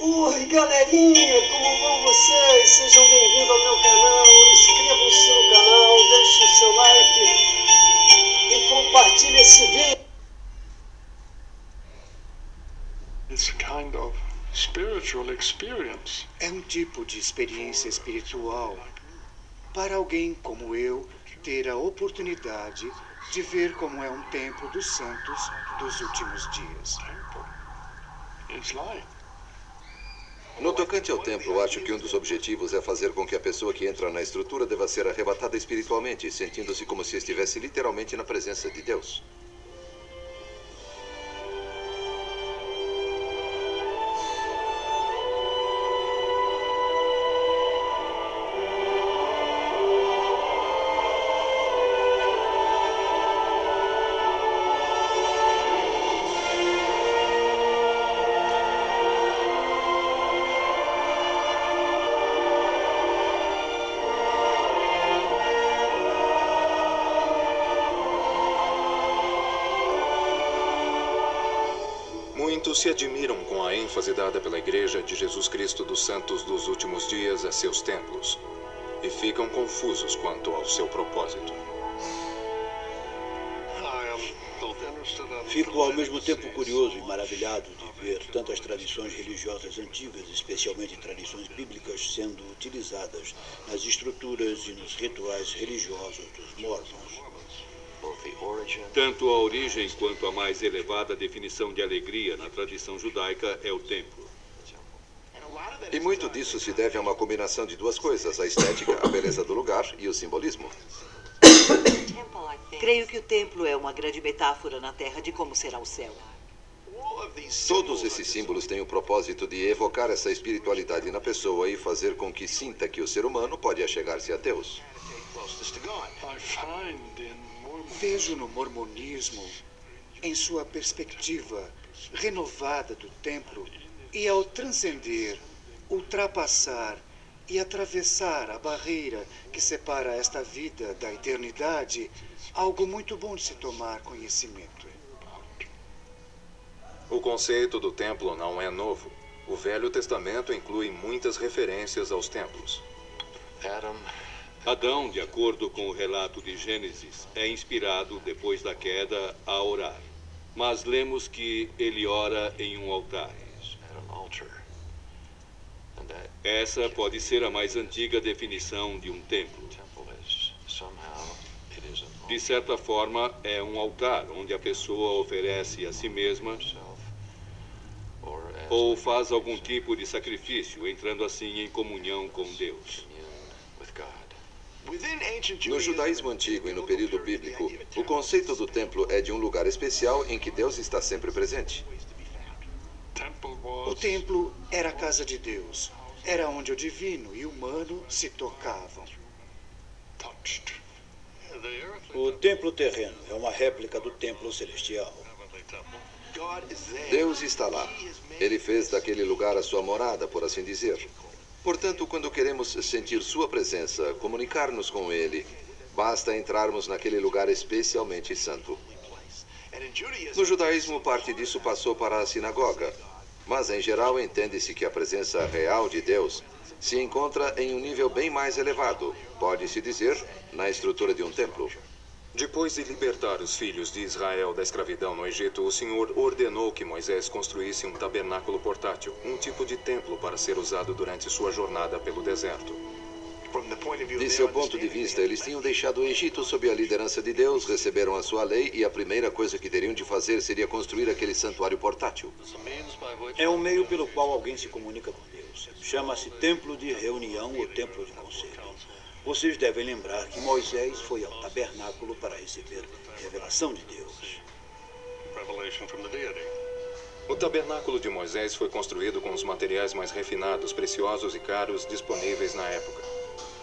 Oi, galerinha, como vão vocês? Sejam bem-vindos ao meu canal. Inscrevam-se no canal, deixe o seu like e compartilhe esse vídeo. It's a kind of spiritual experience. É um tipo de experiência espiritual para alguém como eu ter a oportunidade de ver como é um templo dos santos dos últimos dias. It's like No tocante ao templo, acho que um dos objetivos é fazer com que a pessoa que entra na estrutura deva ser arrebatada espiritualmente, sentindo-se como se estivesse literalmente na presença de Deus. Muitos se admiram com a ênfase dada pela Igreja de Jesus Cristo dos Santos dos Últimos Dias a seus templos e ficam confusos quanto ao seu propósito. Fico ao mesmo tempo curioso e maravilhado de ver tantas tradições religiosas antigas, especialmente tradições bíblicas, sendo utilizadas nas estruturas e nos rituais religiosos dos Mormons. Tanto a origem quanto a mais elevada definição de alegria na tradição judaica é o templo. E muito disso se deve a uma combinação de duas coisas: a estética, a beleza do lugar e o simbolismo. Creio que o templo é uma grande metáfora na Terra de como será o céu. Todos esses símbolos têm o propósito de evocar essa espiritualidade na pessoa e fazer com que sinta que o ser humano pode achegar-se a Deus. I find in Vejo no mormonismo, em sua perspectiva renovada do templo, e ao transcender, ultrapassar e atravessar a barreira que separa esta vida da eternidade, algo muito bom de se tomar conhecimento. O conceito do templo não é novo. O Velho Testamento inclui muitas referências aos templos. Adão, de acordo com o relato de Gênesis, é inspirado, depois da queda, a orar. Mas lemos que ele ora em um altar. Essa pode ser a mais antiga definição de um templo. De certa forma, é um altar onde a pessoa oferece a si mesma ou faz algum tipo de sacrifício, entrando assim em comunhão com Deus. No judaísmo antigo e no período bíblico, o conceito do templo é de um lugar especial em que Deus está sempre presente. O templo era a casa de Deus. Era onde o divino e o humano se tocavam. O templo terreno é uma réplica do templo celestial. Deus está lá. Ele fez daquele lugar a sua morada, por assim dizer. Portanto, quando queremos sentir sua presença, comunicar-nos com Ele, basta entrarmos naquele lugar especialmente santo. No judaísmo, parte disso passou para a sinagoga, mas em geral entende-se que a presença real de Deus se encontra em um nível bem mais elevado, pode-se dizer, na estrutura de um templo. Depois de libertar os filhos de Israel da escravidão no Egito, o Senhor ordenou que Moisés construísse um tabernáculo portátil, um tipo de templo para ser usado durante sua jornada pelo deserto. De seu ponto de vista, eles tinham deixado o Egito sob a liderança de Deus, receberam a sua lei e a primeira coisa que teriam de fazer seria construir aquele santuário portátil. É um meio pelo qual alguém se comunica com Deus. Chama-se templo de reunião ou templo de conselho. Vocês devem lembrar que Moisés foi ao tabernáculo para receber revelação de Deus. O tabernáculo de Moisés foi construído com os materiais mais refinados, preciosos e caros disponíveis na época.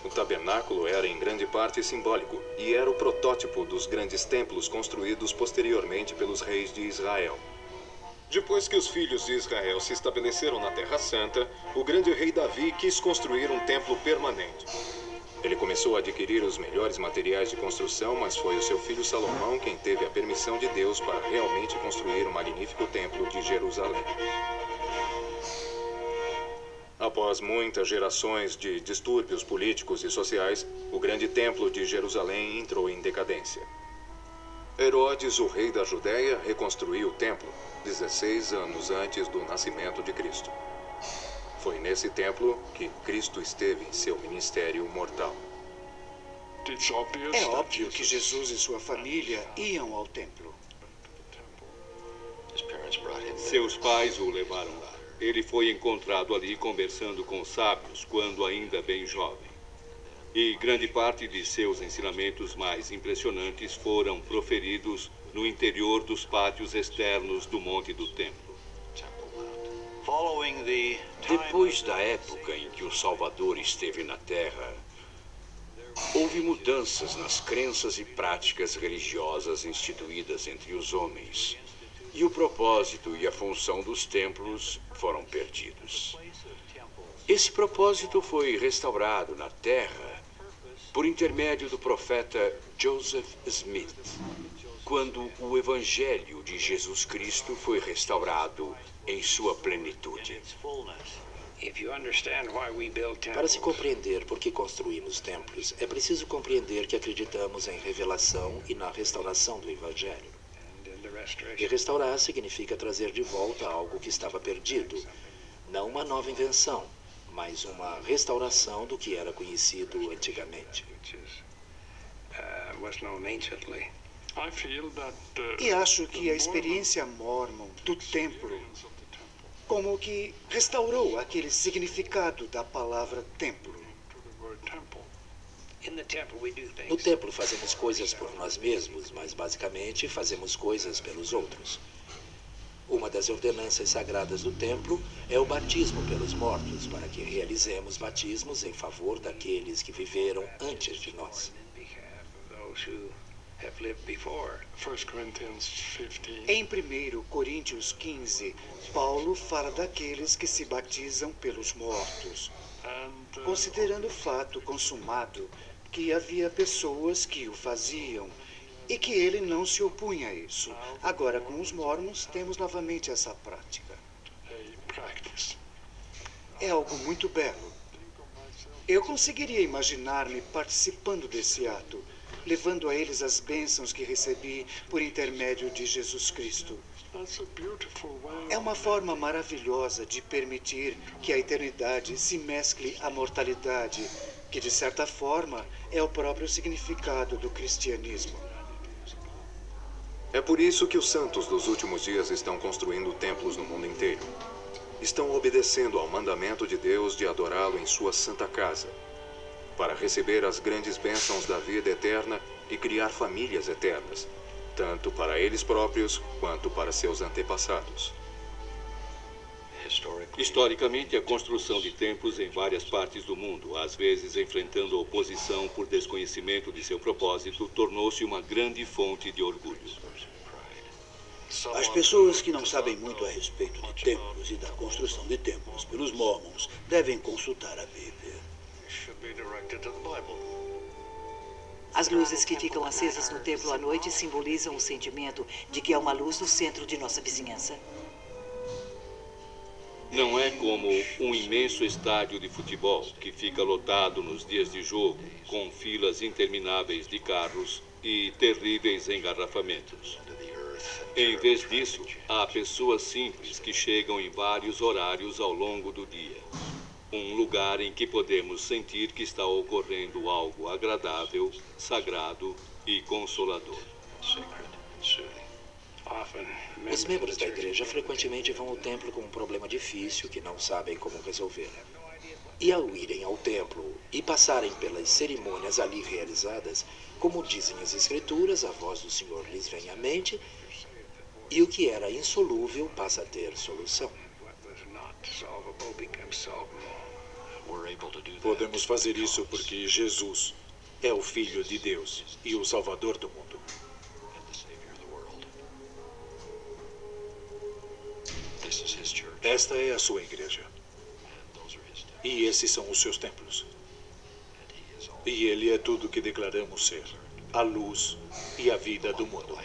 O tabernáculo era em grande parte simbólico e era o protótipo dos grandes templos construídos posteriormente pelos reis de Israel. Depois que os filhos de Israel se estabeleceram na Terra Santa, o grande rei Davi quis construir um templo permanente. Ele começou a adquirir os melhores materiais de construção, mas foi o seu filho Salomão quem teve a permissão de Deus para realmente construir o magnífico templo de Jerusalém. Após muitas gerações de distúrbios políticos e sociais, o grande templo de Jerusalém entrou em decadência. Herodes, o rei da Judéia, reconstruiu o templo 16 anos antes do nascimento de Cristo. Foi nesse templo que Cristo esteve em seu ministério mortal. É óbvio que Jesus e sua família iam ao templo. Seus pais o levaram lá. Ele foi encontrado ali conversando com os sábios quando ainda bem jovem. E grande parte de seus ensinamentos mais impressionantes foram proferidos no interior dos pátios externos do Monte do Templo. Depois da época em que o Salvador esteve na Terra, houve mudanças nas crenças e práticas religiosas instituídas entre os homens. E o propósito e a função dos templos foram perdidos. Esse propósito foi restaurado na Terra por intermédio do profeta Joseph Smith, quando o Evangelho de Jesus Cristo foi restaurado em sua plenitude. Para se compreender por que construímos templos, é preciso compreender que acreditamos em revelação e na restauração do Evangelho. E restaurar significa trazer de volta algo que estava perdido. Não uma nova invenção, mas uma restauração do que era conhecido antigamente. E acho que a experiência mórmon do templo como que restaurou aquele significado da palavra templo. No templo fazemos coisas por nós mesmos, mas basicamente fazemos coisas pelos outros. Uma das ordenanças sagradas do templo é o batismo pelos mortos, para que realizemos batismos em favor daqueles que viveram antes de nós. Em 1 Coríntios 15, Paulo fala daqueles que se batizam pelos mortos, considerando o fato consumado que havia pessoas que o faziam e que ele não se opunha a isso. Agora, com os mormons, temos novamente essa prática. É algo muito belo. Eu conseguiria imaginar-me participando desse ato, levando a eles as bênçãos que recebi por intermédio de Jesus Cristo. É uma forma maravilhosa de permitir que a eternidade se mescle à mortalidade, que de certa forma é o próprio significado do cristianismo. É por isso que os santos dos últimos dias estão construindo templos no mundo inteiro. Estão obedecendo ao mandamento de Deus de adorá-lo em sua santa casa, para receber as grandes bênçãos da vida eterna e criar famílias eternas, tanto para eles próprios quanto para seus antepassados. Historicamente, a construção de templos em várias partes do mundo, às vezes enfrentando oposição por desconhecimento de seu propósito, tornou-se uma grande fonte de orgulho. As pessoas que não sabem muito a respeito de templos e da construção de templos pelos mormons devem consultar a Bíblia. As luzes que ficam acesas no templo à noite simbolizam o sentimento de que há uma luz no centro de nossa vizinhança. Não é como um imenso estádio de futebol que fica lotado nos dias de jogo, com filas intermináveis de carros e terríveis engarrafamentos. Em vez disso, há pessoas simples que chegam em vários horários ao longo do dia. Um lugar em que podemos sentir que está ocorrendo algo agradável, sagrado e consolador. Os membros da igreja frequentemente vão ao templo com um problema difícil que não sabem como resolver. E ao irem ao templo e passarem pelas cerimônias ali realizadas, como dizem as escrituras, a voz do Senhor lhes vem à mente e o que era insolúvel passa a ter solução. Podemos fazer isso porque Jesus é o Filho de Deus e o Salvador do mundo. Esta é a sua igreja. E esses são os seus templos. E ele é tudo o que declaramos ser: a luz e a vida do mundo.